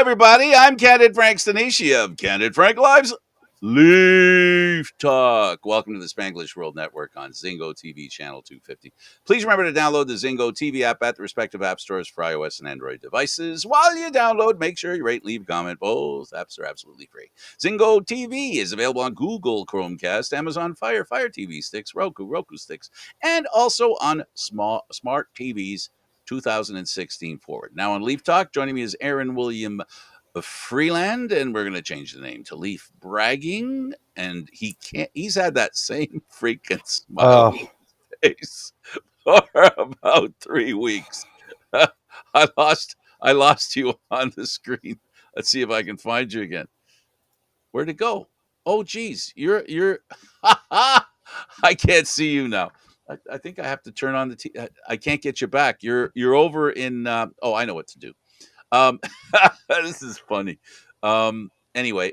everybody. I'm Candid Frank Stanisci of Candid Frank Live's Leaf Talk. Welcome to the Spanglish World Network on Zingo TV channel 250. Please remember to download the Zingo TV app at the respective app stores for iOS and Android devices. While you download, make sure you rate, leave a comment. Both apps are absolutely free. Zingo TV is available on Google Chromecast, Amazon Fire TV sticks, Roku sticks, and also on smart TVs 2016 forward. Now on Leaf Talk, joining me is Aaron William Freeland, and we're going to change the name to Leaf Bragging. And he's had that same freaking smile on his face for about 3 weeks. I lost you on the screen. Let's see if I can find you again. Where'd it go? Oh, geez, you're. I can't see you now. I think I have to turn on the. I can't get you back. You're over in. Oh, I know what to do. Um, this is funny. Anyway,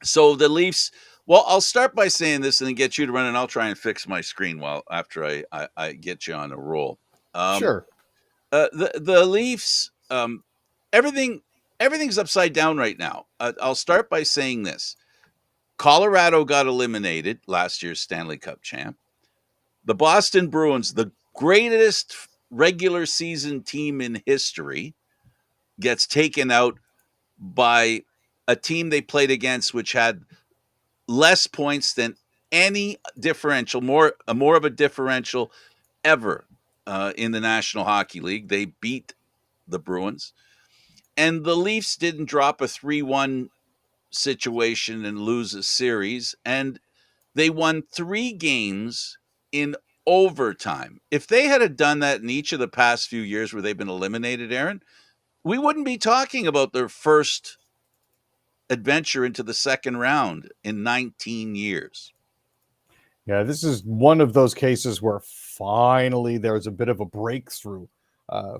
so the Leafs. Well, I'll start by saying this and then get you to run, and I'll try and fix my screen after I get you on a roll. Sure. The Leafs. Everything's upside down right now. I'll start by saying this: Colorado got eliminated, last year's Stanley Cup champ. The Boston Bruins, the greatest regular season team in history, gets taken out by a team they played against which had less points than any differential, more of a differential ever in the National Hockey League. They beat the Bruins. And the Leafs didn't drop a 3-1 situation and lose a series. And they won 3 games in overtime. If they had done that in each of the past few years where they've been eliminated, Aaron, we wouldn't be talking about their first adventure into the second round in 19 years. Yeah, this is one of those cases where finally there's a bit of a breakthrough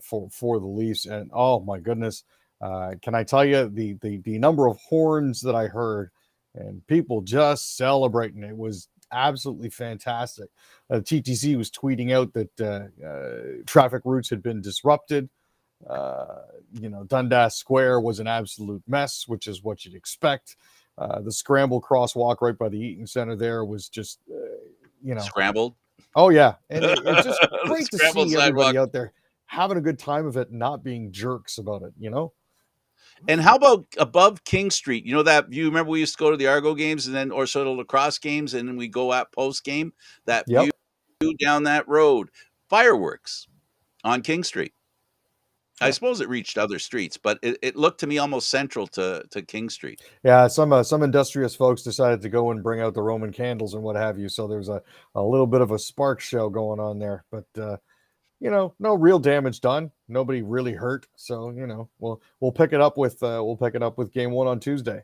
for the Leafs. And oh my goodness, can I tell you the number of horns that I heard and people just celebrating? It was absolutely fantastic. TTC was tweeting out that traffic routes had been disrupted. Dundas Square was an absolute mess, which is what you'd expect. The scramble crosswalk right by the Eaton Center there was just, Scrambled. Oh yeah, and it's just great to see sidewalk. everybody out there having a good time of it, not being jerks about it. And how about above King Street? You know that view? Remember we used to go to the Argo games and then or sort of lacrosse games, and then we go at post game. That Yep. view down that road, fireworks on King Street. I suppose it reached other streets, but it looked to me almost central to King Street. Yeah, some industrious folks decided to go and bring out the Roman candles and what have you. So there's a little bit of a spark show going on there, but no real damage done. Nobody really hurt. So we'll pick it up with game 1 on Tuesday.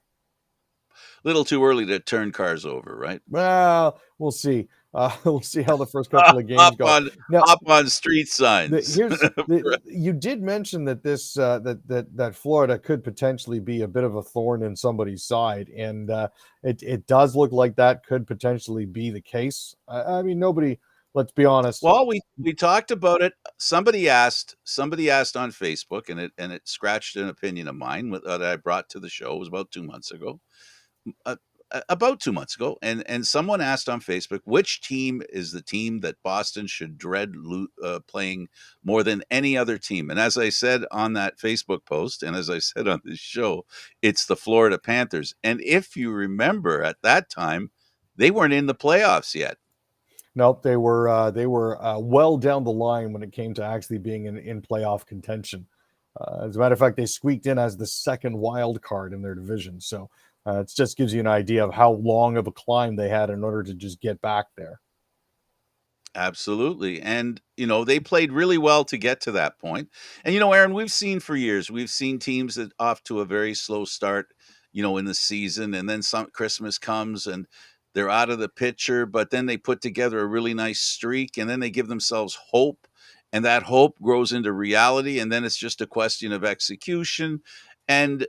Little too early to turn cars over, right? Well, we'll see. We'll see how the first couple of games go. Up on street signs. You did mention that this that Florida could potentially be a bit of a thorn in somebody's side, and it does look like that could potentially be the case. I mean, nobody. Let's be honest. Well, we talked about it. Somebody asked on Facebook, and it scratched an opinion of mine that I brought to the show. It was about 2 months ago. And someone asked on Facebook, which team is the team that Boston should dread playing more than any other team? And as I said on that Facebook post, and as I said on this show, it's the Florida Panthers. And if you remember, at that time, they weren't in the playoffs yet. Nope, they were well down the line when it came to actually being in playoff contention. As a matter of fact, they squeaked in as the second wild card in their division. So it just gives you an idea of how long of a climb they had in order to just get back there. Absolutely. And, they played really well to get to that point. And, Aaron, we've seen for years, we've seen teams that off to a very slow start, in the season. And then Christmas comes and they're out of the picture, but then they put together a really nice streak and then they give themselves hope. And that hope grows into reality. And then it's just a question of execution. And,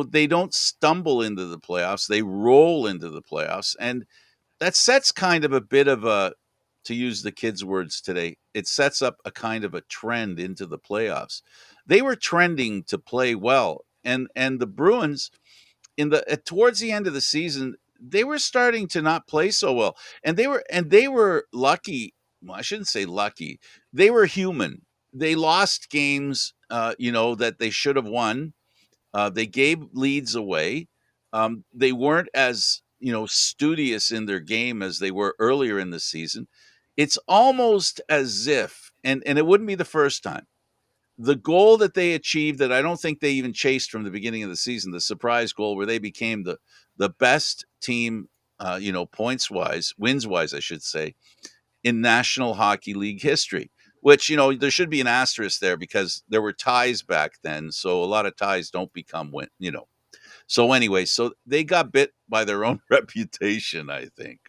they don't stumble into the playoffs. They roll into the playoffs. And that sets kind of a bit of to use the kids' words today, it sets up a kind of a trend into the playoffs. They were trending to play well and the Bruins towards the end of the season, they were starting to not play so well, and they were lucky. Well, I shouldn't say lucky. They were human. They lost games, that they should have won. They gave leads away. They weren't as studious in their game as they were earlier in the season. It's almost as if, and it wouldn't be the first time, the goal that they achieved that I don't think they even chased from the beginning of the season, the surprise goal where they became the best team, points wise, wins wise, I should say, in National Hockey League history. Which, there should be an asterisk there because there were ties back then. So a lot of ties don't become win. So anyway, so they got bit by their own reputation, I think.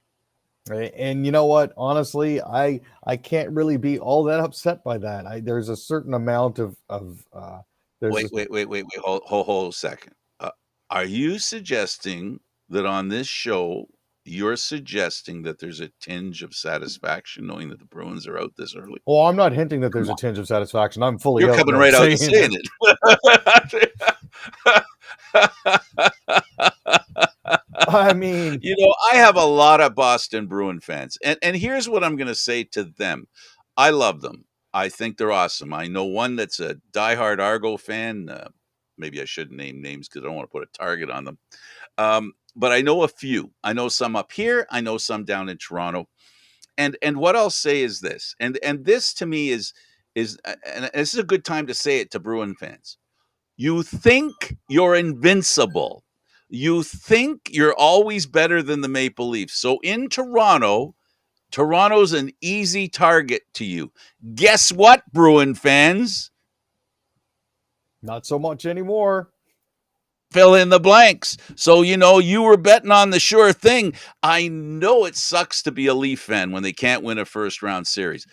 And you know what? Honestly, I can't really be all that upset by that. There's a certain amount of there's Wait. Hold a second. Are you suggesting that on this show, you're suggesting that there's a tinge of satisfaction knowing that the Bruins are out this early? well, I'm not hinting that Come there's a on. tinge of satisfaction. I'm fully You're out coming there right out and saying saying it. I mean, I have a lot of Boston Bruin fans, and here's what I'm going to say to them. I love them. I think they're awesome. I know one that's a diehard Argo fan. Maybe I shouldn't name names because I don't want to put a target on them. But I know a few. I know some up here. I know some down in Toronto. And what I'll say is this, and this to me is and this is a good time to say it to Bruin fans. You think you're invincible. You think you're always better than the Maple Leafs. So in Toronto's an easy target to you. Guess what, Bruin fans? not so much anymore. Fill in the blanks. So, you were betting on the sure thing. I know it sucks to be a Leaf fan when they can't win a first round series.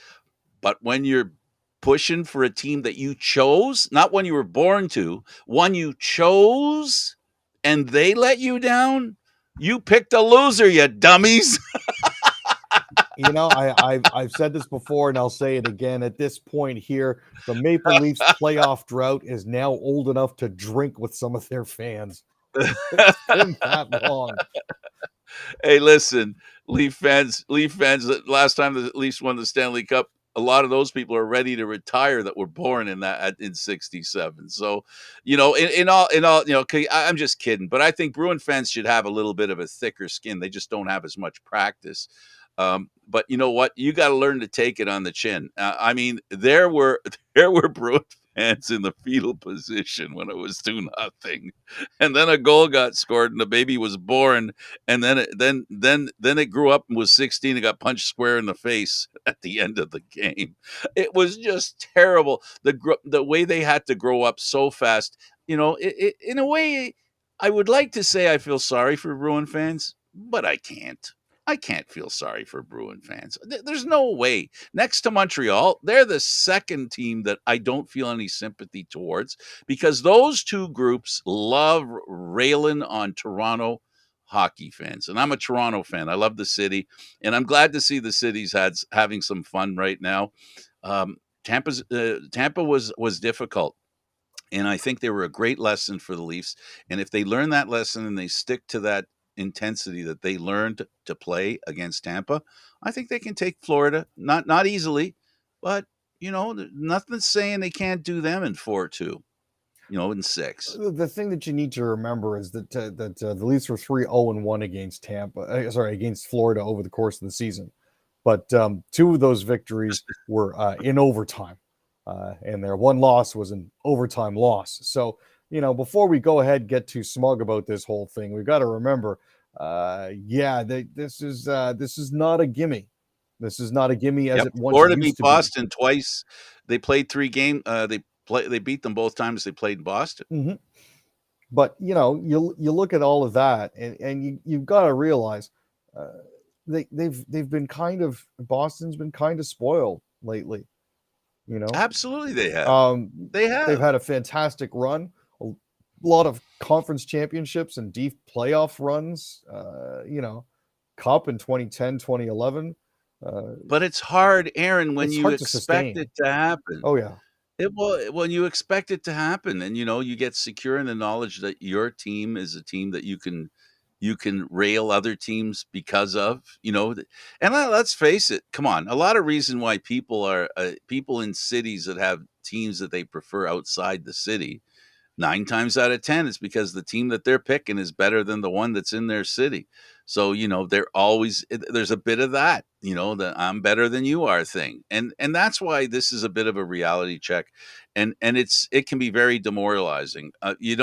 But when you're pushing for a team that you chose, not one you were born to, one you chose, and they let you down, you picked a loser, you dummies. I've said this before and I'll say it again. At this point here, the Maple Leafs playoff drought is now old enough to drink with some of their fans. It's been that long. Hey, listen, Leaf fans, last time the Leafs won the Stanley Cup, a lot of those people are ready to retire that were born in 67. So, in all, I'm just kidding, but I think Bruin fans should have a little bit of a thicker skin. They just don't have as much practice. But you know what? You got to learn to take it on the chin. I mean, there were Bruin fans in the fetal position when it was 2-0, and then a goal got scored and the baby was born, and then it grew up and was 16 and got punched square in the face at the end of the game. It was just terrible. The way they had to grow up so fast. In a way, I would like to say I feel sorry for Bruin fans, but I can't. I can't feel sorry for Bruin fans. There's no way. Next to Montreal, they're the second team that I don't feel any sympathy towards because those two groups love railing on Toronto hockey fans. And I'm a Toronto fan. I love the city, and I'm glad to see the city's having some fun right now. Tampa was difficult. And I think they were a great lesson for the Leafs. And if they learn that lesson and they stick to that intensity that they learned to play against Tampa, I think they can take Florida. Not easily, but nothing's saying they can't do them in 4-2. In 6. The thing that you need to remember is that the Leafs were 3-0-1 against against Florida over the course of the season, but two of those victories were in overtime. And their one loss was an overtime loss. So, before we go ahead and get too smug about this whole thing, we've got to remember, this is not a gimme. This is not a gimme as it once Florida used beat to Boston twice. They played 3 games. They beat them both times they played in Boston. Mm-hmm. But you look at all of that, and you've got to realize they've been Boston's been kind of spoiled lately. Absolutely, they have. They've had a fantastic run, a lot of conference championships and deep playoff runs. Cup in 2010, 2011. But it's hard, Aaron, when you expect it to happen. Oh yeah. Well, you expect it to happen, and you get secure in the knowledge that your team is a team that you can rail other teams because of. And let's face it. Come on, a lot of reason why people in cities that have teams that they prefer outside the city. 9 times out of 10, it's because the team that they're picking is better than the one that's in their city. So, there's a bit of that, the I'm better than you are thing. And that's why this is a bit of a reality check. And it can be very demoralizing. You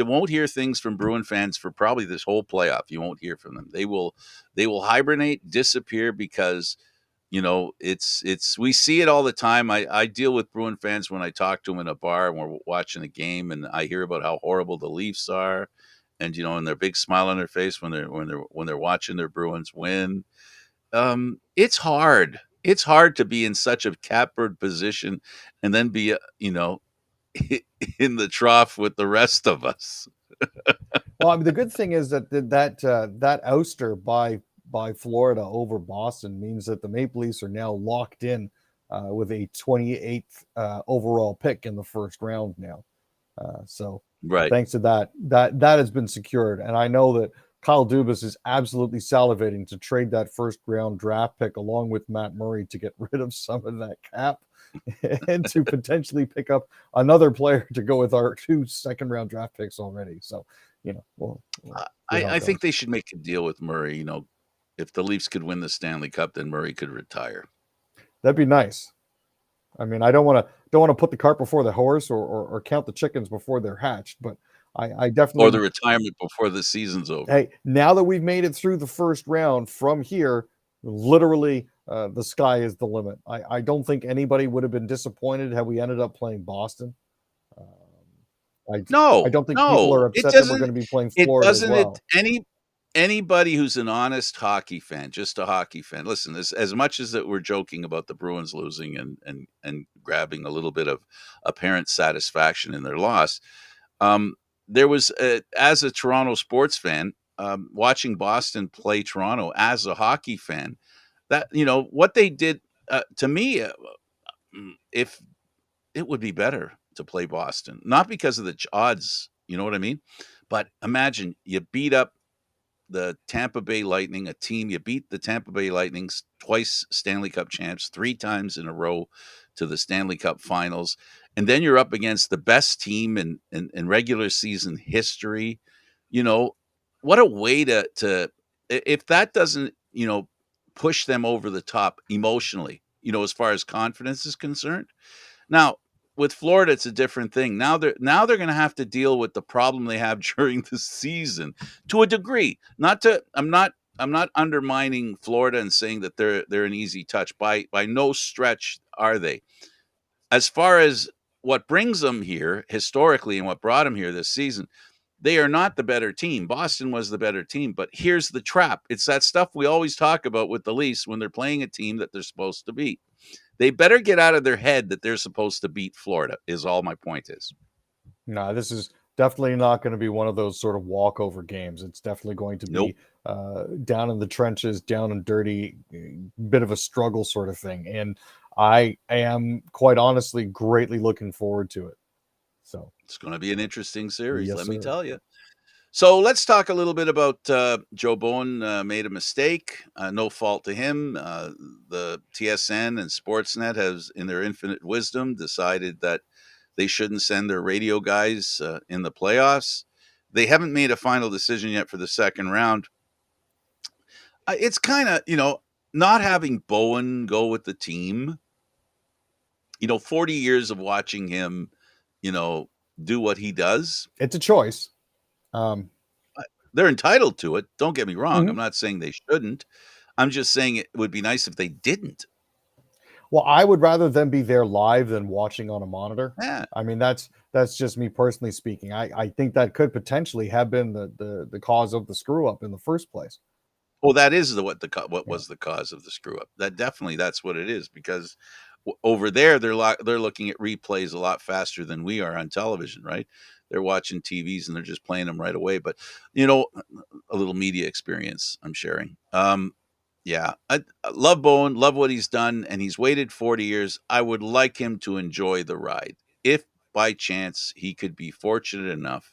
won't hear things from Bruin fans for probably this whole playoff. You won't hear from them. They will hibernate, disappear because it's we see it all the time. I deal with Bruin fans when I talk to them in a bar and we're watching a game, and I hear about how horrible the Leafs are, and their big smile on their face when they're watching their Bruins win. It's hard. It's hard to be in such a catbird position and then be in the trough with the rest of us. Well, I mean, the good thing is that ouster by Florida over Boston means that the Maple Leafs are now locked in with a 28th overall pick in the first round now. So Right. thanks to that has been secured, and I know that Kyle Dubas is absolutely salivating to trade that first round draft pick along with Matt Murray to get rid of some of that cap and to potentially pick up another player to go with our 2 second round draft picks already. So, we'll see how I it think goes. they should make a deal with Murray. If the Leafs could win the Stanley Cup, then Murray could retire. That'd be nice. I mean, I don't want to put the cart before the horse or count the chickens before they're hatched, but I Or the definitely. retirement before the season's over. Hey, now that we've made it through the first round, from here, literally, the sky is the limit. I don't think anybody would have been disappointed had we ended up playing Boston. Um, I No, don't think people no, are it upset that we're doesn't going to be playing it Florida as doesn't it well. anybody who's an honest hockey fan, just a hockey fan. Listen, as much as that we're joking about the Bruins losing and grabbing a little bit of apparent satisfaction in their loss, um, there was as a Toronto sports fan, watching Boston play Toronto as a hockey fan, that what they did to me, if it would be better to play Boston, not because of the odds, you know what I mean? But imagine you beat up the Tampa Bay Lightning, a team you beat the Tampa Bay Lightnings, twice Stanley Cup champs, 3 times in a row to the Stanley Cup Finals, and then you're up against the best team in regular season history. You know what a way to if that doesn't push them over the top emotionally. As far as confidence is concerned. Now, with Florida, it's a different thing. Now they're going to have to deal with the problem they have during the season to a degree. Not to I'm not undermining Florida and saying that they're an easy touch. By no stretch are they. As far as what brings them here historically and what brought them here this season, they are not the better team. Boston was the better team, but here's the trap. It's that stuff we always talk about with the Leafs when they're playing a team that they're supposed to beat. They better get out of their head that they're supposed to beat Florida, is all my point is. No, this is definitely not going to be one of those sort of walkover games. It's definitely going to Nope. be down in the trenches, down and dirty, bit of a struggle sort of thing. And I am quite honestly greatly looking forward to it. So, It's going to be an interesting series, yes, let me sir. tell you. So let's talk a little bit about Joe Bowen made a mistake. No fault to him. The TSN and Sportsnet has, in their infinite wisdom, decided that they shouldn't send their radio guys in the playoffs. They haven't made a final decision yet for the second round. It's kind of, not having Bowen go with the team, 40 years of watching him, you know, do what he does. It's a choice. Um, They're entitled to it. Don't get me wrong. I'm mhm. not saying they shouldn't. I'm just saying it would be nice if they didn't. Well, I would rather them be there live than watching on a monitor. Yeah. I mean, that's just me personally speaking. I think that could potentially have been the cause of the screw up in the first place. Well, that is what Yeah. was the cause of the screw up. That's what it is because over there they're looking at replays a lot faster than we are on television, right? They're watching TVs and they're just playing them right away. But a little media experience I'm sharing. Yeah, I love Bowen, love what he's done, and he's waited 40 years. I would like him to enjoy the ride. If by chance he could be fortunate enough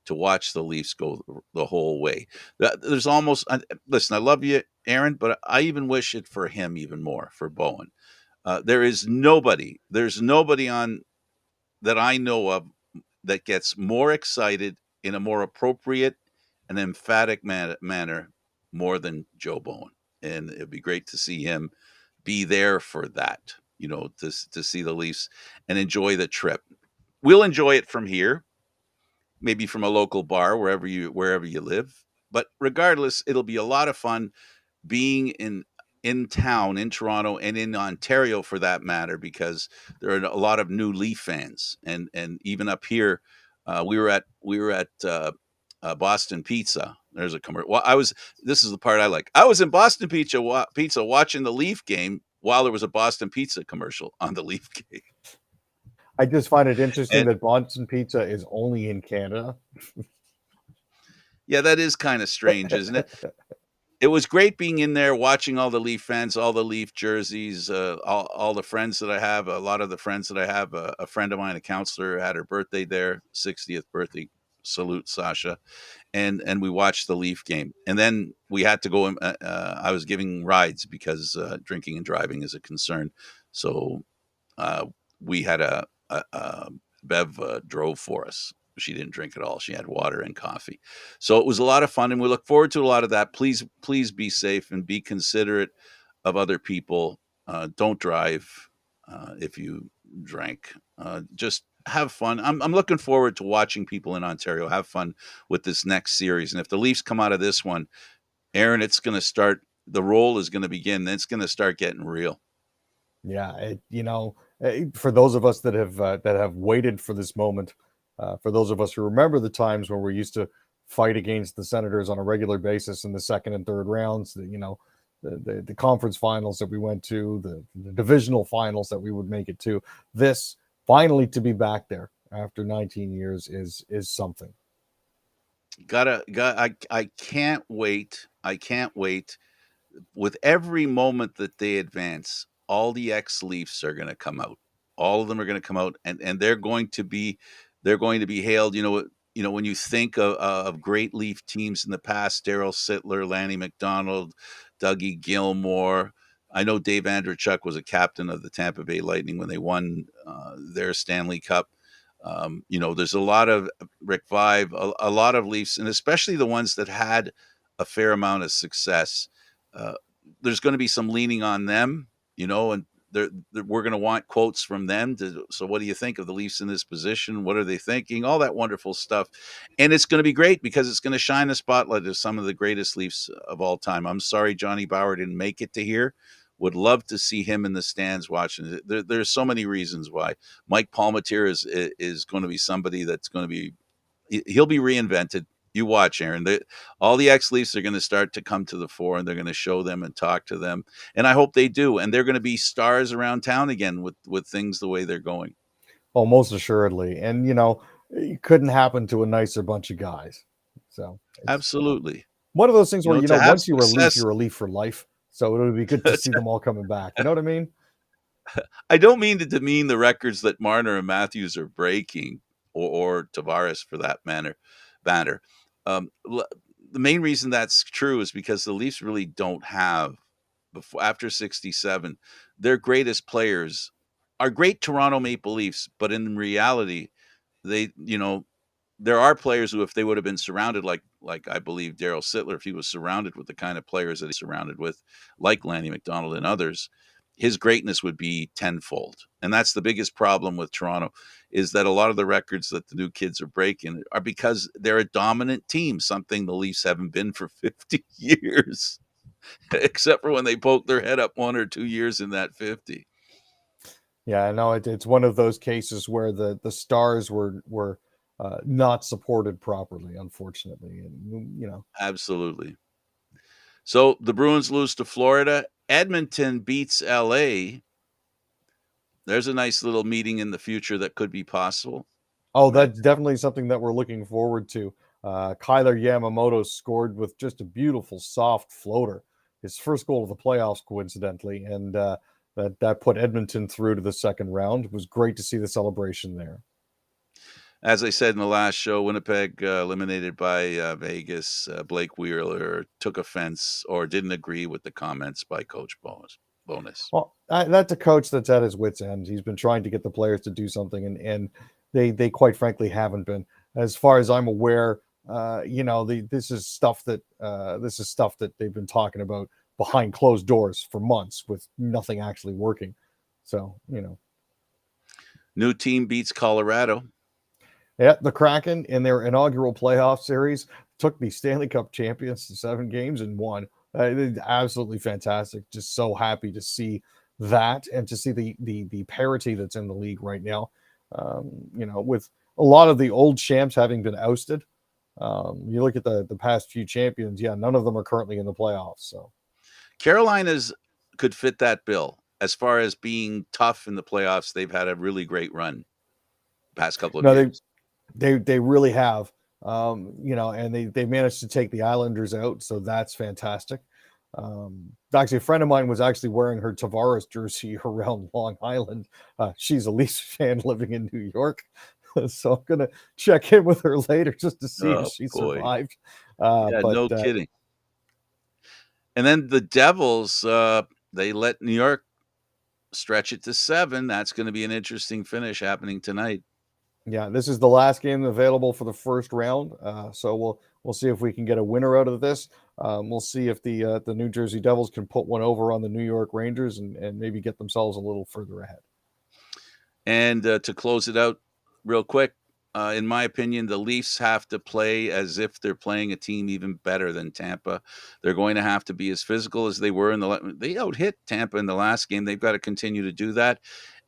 to watch the Leafs go the whole way. There's almost listen. I love you, Aaron, but I even wish it for him even more for Bowen. There is nobody. There's nobody on that I know of that gets more excited in a more appropriate and emphatic manner more than Joe Bowen, and it'd be great to see him be there for that. To see the Leafs and enjoy the trip. We'll enjoy it from here, maybe from a local bar wherever you live. But regardless, it'll be a lot of fun being in town in Toronto and in Ontario for that matter, because there are a lot of new Leaf fans, and even up here, we were at Boston Pizza. There's a commercial. Well, I was. This is the part I like. I was in Boston Pizza watching the Leaf game while there was a Boston Pizza commercial on the Leaf game. I just find it interesting And that Boston Pizza is only in Canada. yeah, that is kind of strange, isn't it? It was great being in there, watching all the Leaf fans, all the Leaf jerseys, all the friends that I have. A lot of the friends that I have. A friend of mine, a counselor, had her birthday there, 60th birthday. Salute, Sasha. And we watched the Leaf game, and then we had to go. I was giving rides because drinking and driving is a concern. So uh, we had a Bev drove for us. She didn't drink at all. She had water and coffee. So it was a lot of fun, and we look forward to a lot of that. Please be safe and be considerate of other people. Don't drive if you drank. Just have fun. I'm looking forward to watching people in Ontario have fun with this next series. And if the Leafs come out of this one, Aaron, it's going to start. The roll is going to begin. Then it's going to start getting real. Yeah, for those of us that have waited for this moment, for those of us who remember the times when we used to fight against the Senators on a regular basis in the second and third rounds, the conference finals that we went to, the divisional finals that we would make it to, this finally to be back there after 19 years is something. I can't wait. I can't wait. With every moment that they advance, all the ex Leafs are going to come out. All of them are going to come out, and they're going to be hailed. When you think of great Leaf teams in the past, Daryl Sittler, Lanny McDonald, Dougie Gilmore. I know Dave Andrechuk was a captain of the Tampa Bay Lightning when they won their Stanley Cup. There's a lot of Rick Vive, a lot of Leafs, and especially the ones that had a fair amount of success. Uh, there's going to be some leaning on them, and we're going to want quotes from them. So, what do you think of the Leafs in this position? What are they thinking? All that wonderful stuff, and it's going to be great because it's going to shine a spotlight of some of the greatest Leafs of all time. I'm sorry Johnny Bauer didn't make it to here. Would love to see him in the stands watching. There's so many reasons why. Mike Palmateer is going to be somebody that's going to be. He'll be reinvented. You watch, Aaron. All the ex-Leafs are going to start to come to the fore, and they're going to show them and talk to them. And I hope they do. And they're going to be stars around town again with things the way they're going. Oh, most assuredly. And it couldn't happen to a nicer bunch of guys. So it's Absolutely. one of those things where To have once success. you're a Leaf for life. So it would be good to see them all coming back. You know what I mean? I don't mean to demean the records that Marner and Matthews are breaking, or Tavares for that matter. The main reason that's true is because the Leafs really don't have, before after 67, their greatest players are great Toronto Maple Leafs, but in reality, they there are players who, if they would have been surrounded, like I believe Daryl Sittler, if he was surrounded with the kind of players that he's surrounded with, like Lanny McDonald and others, his greatness would be tenfold. And that's the biggest problem with Toronto, is that a lot of the records that the new kids are breaking are because they're a dominant team, something the Leafs haven't been for 50 years, except for when they poked their head up 1 or 2 years in that 50. Yeah, I know it's one of those cases where the stars were not supported properly, unfortunately. And Absolutely. So the Bruins lose to Florida. Edmonton beats LA. There's a nice little meeting in the future that could be possible. oh, Right. that's definitely something that we're looking forward to. Kyler Yamamoto scored with just a beautiful soft floater his first goal of the playoffs, coincidentally, and that put Edmonton through to the second round. It was great to see the celebration there. As I said in the last show, Winnipeg eliminated by Vegas. Blake Wheeler took offense or didn't agree with the comments by Coach Bonus. Well, that's a coach that's at his wits' end. He's been trying to get the players to do something, and they quite frankly haven't been. As far as I'm aware, this is stuff that they've been talking about behind closed doors for months with nothing actually working. So, New team beats Colorado. Yeah, the Kraken in their inaugural playoff series took the Stanley Cup champions to 7 games and won. Absolutely fantastic. Just so happy to see that and to see the parity that's in the league right now. With a lot of the old champs having been ousted, you look at the past few champions. Yeah, none of them are currently in the playoffs. So Carolina's could fit that bill as far as being tough in the playoffs. They've had a really great run past couple of years. They really have, and they managed to take the Islanders out, so that's fantastic. Actually, a friend of mine was actually wearing her Tavares jersey around Long Island. She's a Leafs fan living in New York, so I'm gonna check in with her later just to see if she survived. No kidding. And then the Devils, they let New York stretch it to 7. That's going to be an interesting finish happening tonight. Yeah, this is the last game available for the first round, so we'll see if we can get a winner out of this. We'll see if the New Jersey Devils can put one over on the New York Rangers and maybe get themselves a little further ahead. And to close it out real quick, in my opinion, the Leafs have to play as if they're playing a team even better than Tampa. They're going to have to be as physical as they were they out-hit Tampa in the last game. They've got to continue to do that.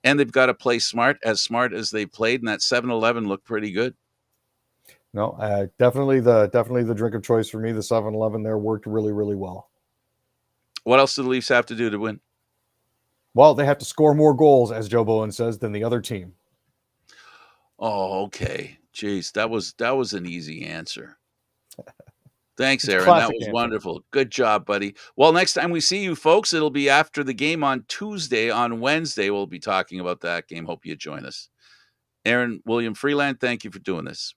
And they've got to play smart as they played, and that 7-Eleven looked pretty good. No, definitely the drink of choice for me. The 7-Eleven there worked really, really well. What else do the Leafs have to do to win? Well, they have to score more goals, as Joe Bowen says, than the other team. Oh, okay. Jeez, that was an easy answer. Thanks, Aaron. That was wonderful. Good job, buddy. Well, next time we see you folks, it'll be after the game on Tuesday. On Wednesday, we'll be talking about that game. Hope you join us. Aaron William Freeland, thank you for doing this.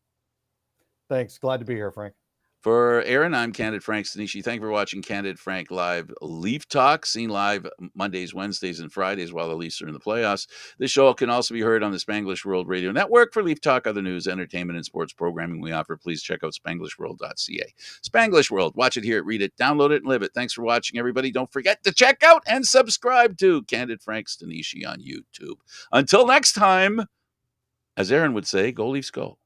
Thanks. Glad to be here, Frank. For Aaron, I'm Candid Frank Stanisci. Thank you for watching Candid Frank Live Leaf Talk, seen live Mondays, Wednesdays, and Fridays while the Leafs are in the playoffs. This show can also be heard on the Spanglish World Radio Network. For Leaf Talk, other news, entertainment, and sports programming we offer, please check out SpanglishWorld.ca. Spanglish World. Watch it, hear it, read it, download it, and live it. Thanks for watching, everybody. Don't forget to check out and subscribe to Candid Frank Stanisci on YouTube. Until next time, as Aaron would say, go Leafs go.